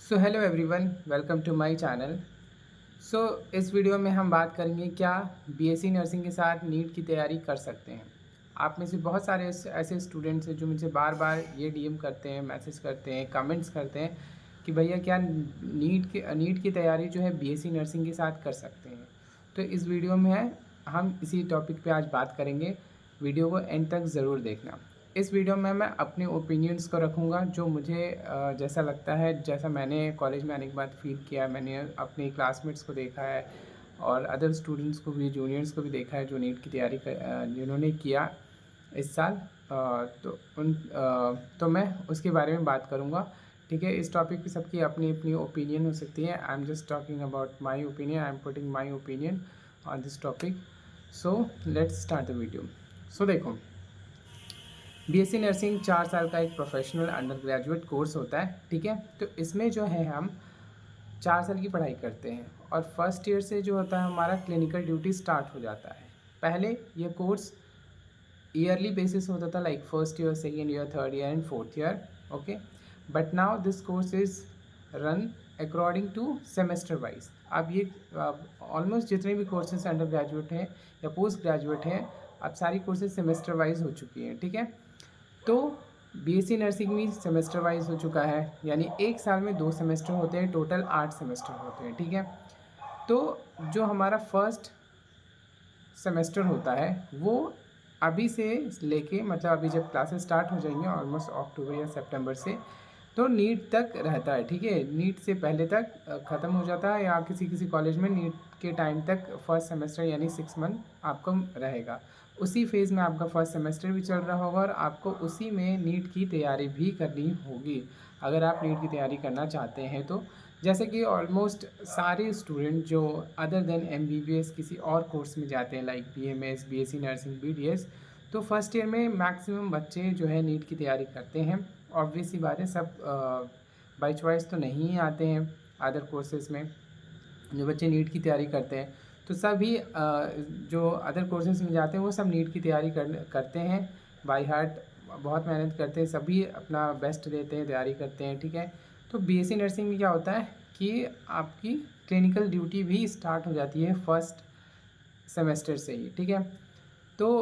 So hello everyone, welcome to my channel. So इस video में हम बात करेंगे क्या बीएससी नर्सिंग के साथ नीट की तैयारी कर सकते हैं। आप में से बहुत सारे ऐसे स्टूडेंट्स हैं जो मुझे बार बार ये डीएम करते हैं, मैसेज करते हैं, कमेंट्स करते हैं कि भैया क्या नीट की तैयारी जो है बीएससी नर्सिंग के साथ कर सकते हैं। तो इस वीडियो में हम इसी टॉपिक पे आज बात करेंगे। वीडियो को एंड तक ज़रूर देखना। इस वीडियो में मैं अपने ओपिनियंस को रखूँगा जो मुझे जैसा लगता है, जैसा मैंने कॉलेज में आने के बाद फील किया है, मैंने अपने क्लासमेट्स को देखा है और अदर स्टूडेंट्स को भी, जूनियर्स को भी देखा है जो नीट की तैयारी जिन्होंने किया इस साल। तो मैं उसके बारे में बात करूँगा। ठीक है, इस टॉपिक पे सबकी अपनी अपनी ओपिनियन हो सकती है। I am just talking about my opinion, I am putting my opinion on this topic. So let's start the video. So देखो, बीएससी नर्सिंग 4 साल का एक प्रोफेशनल अंडर ग्रेजुएट कोर्स होता है। ठीक है, तो इसमें जो है हम 4 साल की पढ़ाई करते हैं और फर्स्ट ईयर से जो होता है हमारा क्लिनिकल ड्यूटी स्टार्ट हो जाता है। पहले ये कोर्स ईयरली बेसिस होता था, like first year, second year, third year and fourth year. Okay, but now this course is run according to semester wise. अब ये ऑलमोस्ट जितने भी कोर्सेज अंडर ग्रेजुएट हैं या पोस्ट ग्रेजुएट हैं, अब सारी कोर्सेज सेमेस्टर वाइज हो चुकी हैं। ठीक है, तो बीएससी नर्सिंग भी सेमेस्टर वाइज हो चुका है, यानी एक साल में 2 सेमेस्टर होते हैं, टोटल 8 सेमेस्टर होते हैं। ठीक है, तो जो हमारा फर्स्ट सेमेस्टर होता है वो अभी से लेके, मतलब अभी जब क्लासेस स्टार्ट हो जाएंगे ऑलमोस्ट अक्टूबर या सितंबर से, तो नीट तक रहता है। ठीक है, नीट से पहले तक ख़त्म हो जाता है, या किसी किसी कॉलेज में नीट के टाइम तक फर्स्ट सेमेस्टर यानी 6 मंथ आपको रहेगा। उसी फेज़ में आपका फर्स्ट सेमेस्टर भी चल रहा होगा और आपको उसी में नीट की तैयारी भी करनी होगी अगर आप नीट की तैयारी करना चाहते हैं तो। जैसे कि ऑलमोस्ट सारे स्टूडेंट जो अदर देन एमबीबीएस किसी और कोर्स में जाते हैं, like BMS, BSc nursing, BDS, तो फर्स्ट ईयर में मैक्सिमम बच्चे जो है नीट की तैयारी करते हैं। ऑब्वियस सी बात है, सब बाई चॉइस तो नहीं आते हैं अदर कोर्सेज में। जो बच्चे नीट की तैयारी करते हैं तो सभी जो अदर कोर्सेज में जाते हैं वो सब नीट की तैयारी करते हैं बाय हार्ट, बहुत मेहनत करते हैं, सभी अपना बेस्ट देते हैं, तैयारी करते हैं। ठीक है, तो बीएससी नर्सिंग में क्या होता है कि आपकी क्लिनिकल ड्यूटी भी स्टार्ट हो जाती है फर्स्ट सेमेस्टर से ही। ठीक है, तो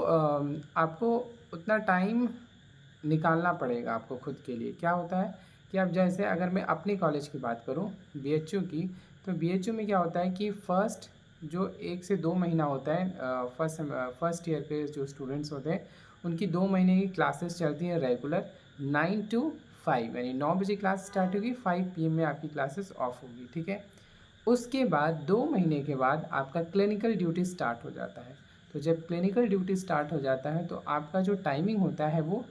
आपको उतना टाइम निकालना पड़ेगा आपको खुद के लिए। क्या होता है कि अब जैसे अगर मैं अपने कॉलेज की बात करूं, बीएचयू की, तो बीएचयू में क्या होता है कि फ़र्स्ट जो 1 से 2 महीना होता है, फर्स्ट ईयर के जो स्टूडेंट्स होते हैं उनकी 2 महीने की क्लासेस चलती हैं रेगुलर 9 to 5, यानी 9 बजे क्लास स्टार्ट होगी, 5 PM में आपकी क्लासेस ऑफ होगी। ठीक है, उसके बाद 2 महीने के बाद आपका क्लिनिकल ड्यूटी स्टार्ट हो जाता है। तो जब क्लिनिकल ड्यूटी स्टार्ट हो जाता है तो आपका जो टाइमिंग होता है वो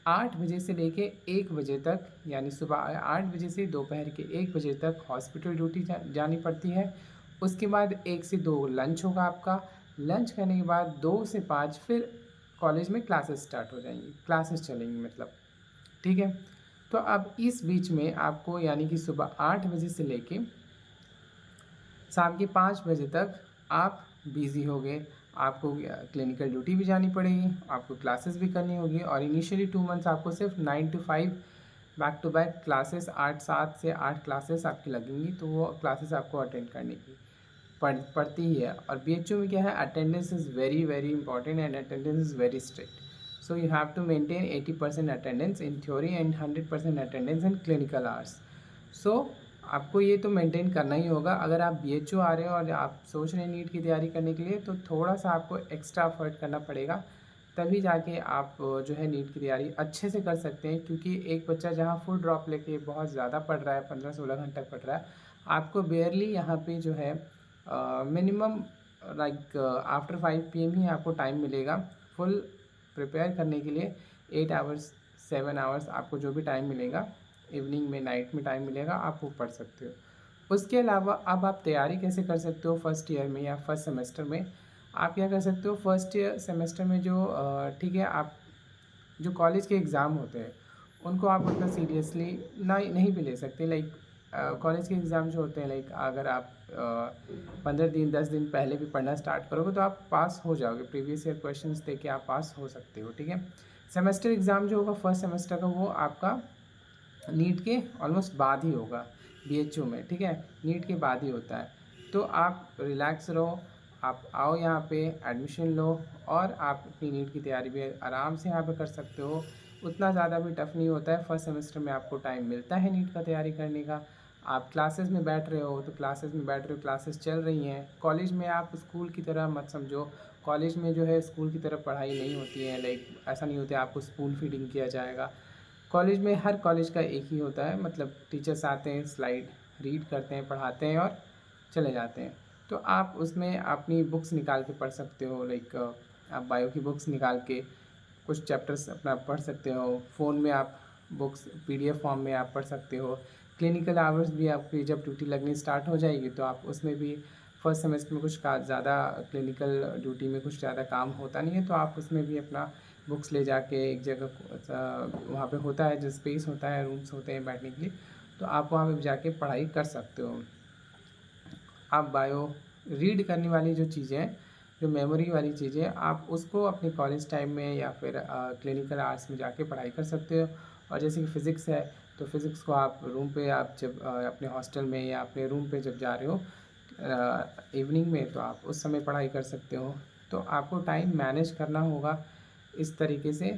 8 बजे से लेके 1 बजे तक, यानी सुबह 8 बजे से दोपहर के 1 बजे तक हॉस्पिटल ड्यूटी जानी पड़ती है। उसके बाद 1 से 2 लंच होगा आपका। लंच करने के बाद 2 से 5 फिर कॉलेज में क्लासेस स्टार्ट हो जाएंगी, क्लासेस चलेंगी मतलब। ठीक है, तो अब इस बीच में आपको, यानी कि सुबह 8 बजे से लेके शाम के 5 बजे तक आप बिज़ी हो गए। आपको क्लिनिकल ड्यूटी भी जानी पड़ेगी, आपको क्लासेस भी करनी होगी, और इनिशियली 2 मंथ्स आपको सिर्फ 9 to 5 back to back classes, 7 से 8 क्लासेस आपकी लगेंगी, तो वो क्लासेस आपको अटेंड करने की पड़ती ही है। और बीएचयू में क्या है, attendance is very very important and attendance is very strict. So you have to maintain 80% attendance in theory and 100% attendance in clinical hours. So आपको ये तो मेंटेन करना ही होगा। अगर आप बीएचयू आ रहे हो और आप सोच रहे हैं नीट की तैयारी करने के लिए, तो थोड़ा सा आपको एक्स्ट्रा एफर्ट करना पड़ेगा, तभी जाके आप जो है नीट की तैयारी अच्छे से कर सकते हैं। क्योंकि एक बच्चा जहाँ फुल ड्रॉप लेके बहुत ज़्यादा पढ़ रहा है, 15-16 घंटा पढ़ रहा है, आपको बेयरली यहाँ पे जो है मिनिमम लाइक आफ्टर 5 PM ही आपको टाइम मिलेगा फुल प्रिपेयर करने के लिए। 8 आवर्स, 7 आवर्स आपको जो भी टाइम मिलेगा, इवनिंग में, नाइट में टाइम मिलेगा, आप वो पढ़ सकते हो। उसके अलावा अब आप तैयारी कैसे कर सकते हो फर्स्ट ईयर में या फर्स्ट सेमेस्टर में। आप क्या कर सकते हो, फर्स्ट ईयर सेमेस्टर में जो ठीक है, आप जो कॉलेज के एग्ज़ाम होते हैं उनको आप उतना सीरियसली नहीं भी ले सकते। लाइक कॉलेज के एग्ज़ाम जो होते हैं, लाइक अगर आप 15 दिन 10 दिन पहले भी पढ़ना स्टार्ट करोगे तो आप पास हो जाओगे, प्रीवियस ईयर क्वेश्चंस देके आप पास हो सकते हो। ठीक है, सेमेस्टर एग्ज़ाम जो होगा फर्स्ट सेमेस्टर का, वो आपका नीट के ऑलमोस्ट बाद ही होगा, BHU में, ठीक है, नीट के बाद ही होता है। तो आप रिलैक्स रहो, आप आओ यहाँ पे, एडमिशन लो और आप अपनी नीट की तैयारी भी आराम से यहाँ पे कर सकते हो। उतना ज़्यादा भी टफ़ नहीं होता है, फर्स्ट सेमेस्टर में आपको टाइम मिलता है नीट का तैयारी करने का। आप क्लासेस में बैठ रहे हो तो क्लासेस में बैठ रहे हो, क्लासेस चल रही हैं। कॉलेज में आप स्कूल की तरह मत समझो, कॉलेज में जो है स्कूल की तरह पढ़ाई नहीं होती है, लाइक ऐसा नहीं होता है आपको स्पून फीडिंग किया जाएगा। कॉलेज में हर कॉलेज का एक ही होता है, मतलब टीचर्स आते हैं, स्लाइड रीड करते हैं, पढ़ाते हैं और चले जाते हैं। तो आप उसमें अपनी बुक्स निकाल के पढ़ सकते हो, लाइक आप बायो की बुक्स निकाल के कुछ चैप्टर्स अपना पढ़ सकते हो। फ़ोन में आप बुक्स PDF फॉर्म में आप पढ़ सकते हो। क्लिनिकल आवर्स भी आपकी जब ड्यूटी लगनी स्टार्ट हो जाएगी तो आप उसमें भी फर्स्ट सेमेस्टर में कुछ का ज़्यादा क्लिनिकल ड्यूटी में कुछ ज़्यादा काम होता नहीं है, तो आप उसमें भी अपना बुक्स ले जाके एक जगह वहाँ पे होता है, जो स्पेस होता है, रूम्स होते हैं बैठने के लिए, तो आप वहाँ पे जाके पढ़ाई कर सकते हो। आप बायो रीड करने वाली जो चीज़ें हैं, जो मेमोरी वाली चीज़ें, आप उसको अपने कॉलेज टाइम में या फिर क्लिनिकल आवर्स में जाके पढ़ाई कर सकते हो। और जैसे कि फ़िज़िक्स है, तो फ़िज़िक्स को आप रूम पे, आप जब अपने हॉस्टल में या अपने रूम पे जब जा रहे हो इवनिंग में, तो आप उस समय पढ़ाई कर सकते हो। तो आपको टाइम मैनेज करना होगा इस तरीके से,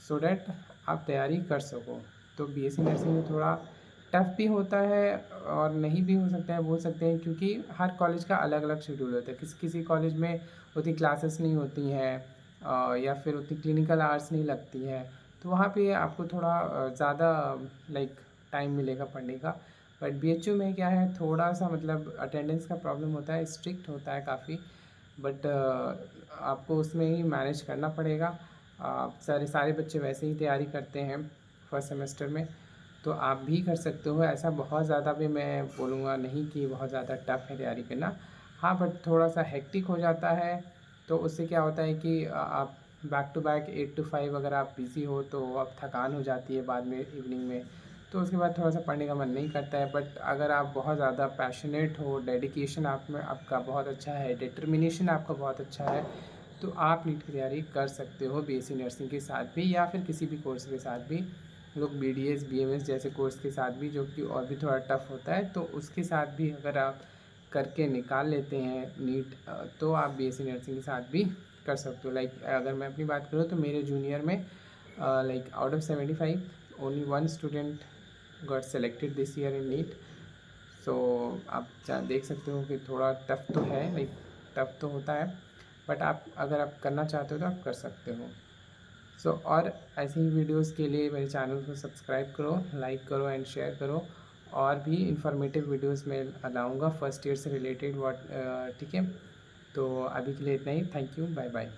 सो डैट आप तैयारी कर सको। तो BSc नर्सिंग में थोड़ा टफ़ भी होता है और नहीं भी हो सकता है, बोल सकते हैं, क्योंकि हर कॉलेज का अलग अलग शेड्यूल होता है। किसी किसी कॉलेज में उतनी क्लासेस नहीं होती हैं या फिर उतनी क्लिनिकल आवर्स नहीं लगती हैं, तो वहाँ पे आपको थोड़ा ज़्यादा लाइक टाइम मिलेगा पढ़ने का। बट BHU में क्या है, थोड़ा सा मतलब अटेंडेंस का प्रॉब्लम होता है, स्ट्रिक्ट होता है काफ़ी, बट आपको उसमें ही मैनेज करना पड़ेगा। सारे सारे बच्चे वैसे ही तैयारी करते हैं फर्स्ट सेमेस्टर में, तो आप भी कर सकते हो। ऐसा बहुत ज़्यादा भी मैं बोलूँगा नहीं कि बहुत ज़्यादा टफ़ है तैयारी करना। हाँ, बट थोड़ा-सा हेक्टिक हो जाता है, तो उससे क्या होता है कि आप बैक टू बैक 8 to 5 अगर आप बिज़ी हो तो आप थकान हो जाती है बाद में इवनिंग में, तो उसके बाद थोड़ा-सा पढ़ने का मन नहीं करता है। बट अगर आप बहुत ज़्यादा पैशनेट हो, डेडिकेशन आप में आपका बहुत अच्छा है, डिटर्मिनेशन आपका बहुत अच्छा है, तो आप नीट की तैयारी कर सकते हो BSc नर्सिंग के साथ भी या फिर किसी भी कोर्स के साथ भी। लोग BDS, BMS जैसे कोर्स के साथ भी, जो कि और भी थोड़ा टफ़ होता है, तो उसके साथ भी अगर आप करके निकाल लेते हैं नीट, तो आप BSc नर्सिंग के साथ भी कर सकते हो। लाइक अगर मैं अपनी बात करूँ तो मेरे जूनियर में like out of 75 only 1 student got selected this year in NEET. So आप देख सकते हो कि थोड़ा टफ़ तो है, लाइक टफ़ तो होता है, बट आप अगर आप करना चाहते हो तो आप कर सकते हो। सो और ऐसे ही वीडियोस के लिए मेरे चैनल को सब्सक्राइब करो, लाइक करो एंड शेयर करो। और भी इंफॉर्मेटिव वीडियोस मैं लाऊंगा फर्स्ट ईयर से रिलेटेड, ठीक है। तो अभी के लिए इतना ही, थैंक यू, बाय बाय।